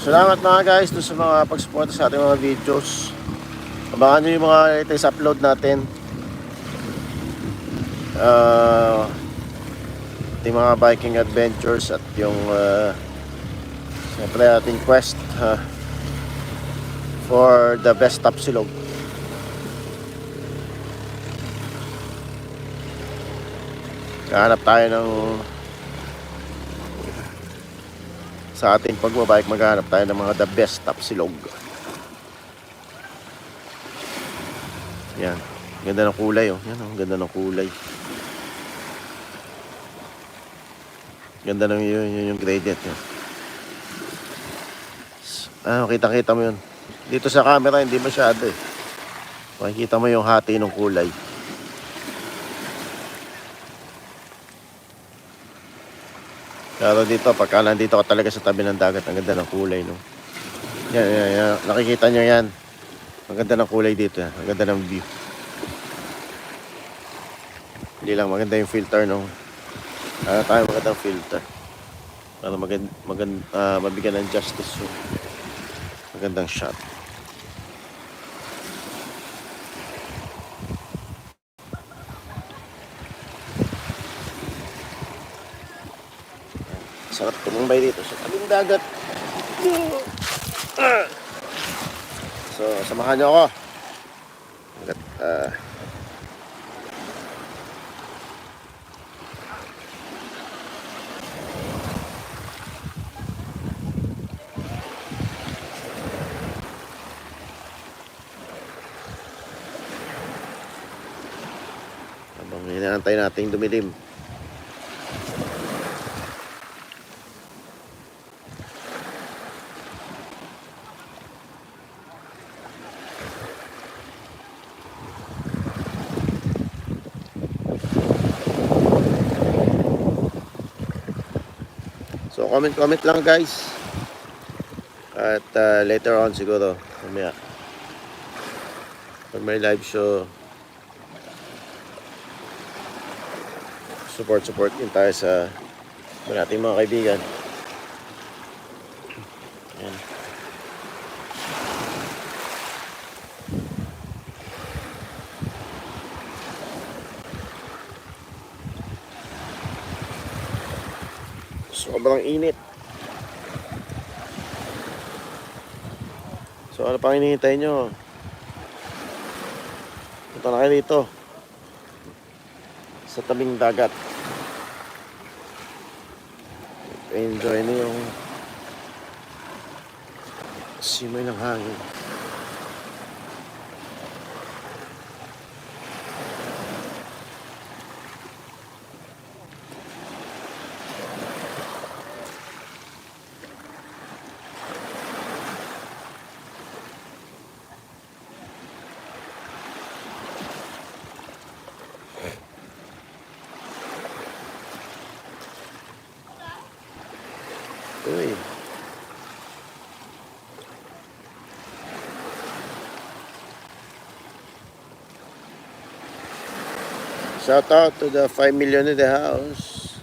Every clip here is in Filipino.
Salamat mga guys doon sa mga pagsuporta sa ating mga videos. Abangan nyo yung mga latest upload natin. Ating mga biking adventures at yung siyempre ating quest for the best Tapsilog. Kahanap tayo ng sa ating pagbabike, maghanap tayo ng mga the best Tapsilog. Yan, ganda ng kulay oh. Yan oh, ganda ng kulay. Ganda ng yung gradient yun. Kita-kita mo yun. Dito sa camera hindi masyado eh. Makikita mo yung hati ng kulay. Pero dito, pagka nandito ka talaga sa tabi ng dagat, ang ganda ng kulay, no? Yan. Nakikita nyo yan. Ang ganda ng kulay dito, yan. Ang ganda ng view. Hindi lang, maganda yung filter, no? Tayo magandang filter. Para mabigyan ng justice yung magandang shot. Sarap tumambay dito sa tabing dagat. So, samahan nyo ako. Habang hinahantay natin dumilim. So comment lang guys. At later on siguro mamaya pag may live show, support din tayo sa ating mga kaibigan. Ayan. Sobrang init. So ano pang hinihintay nyo? Punta na kayo dito sa tabing dagat. Enjoy na yung simoy ng hangin. Uy. Shout out to the 5 million in the house.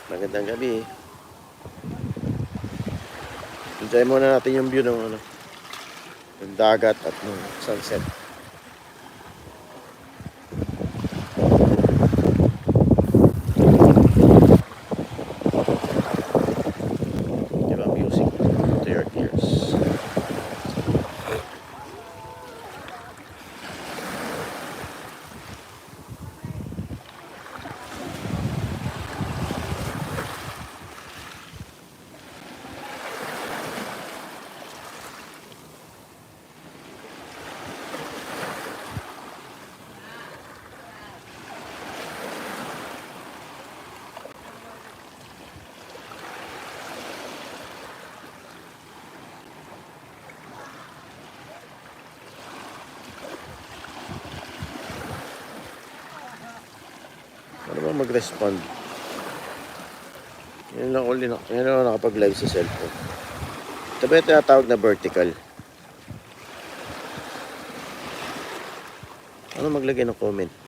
Magandang gabi. Enjoy muna natin yung view ng ng dagat at ng sunset. Ano ba mag-respond? Yan lang nakapag-live sa cellphone. Ito ba yung tinatawag na vertical? Ano maglagay ng comment?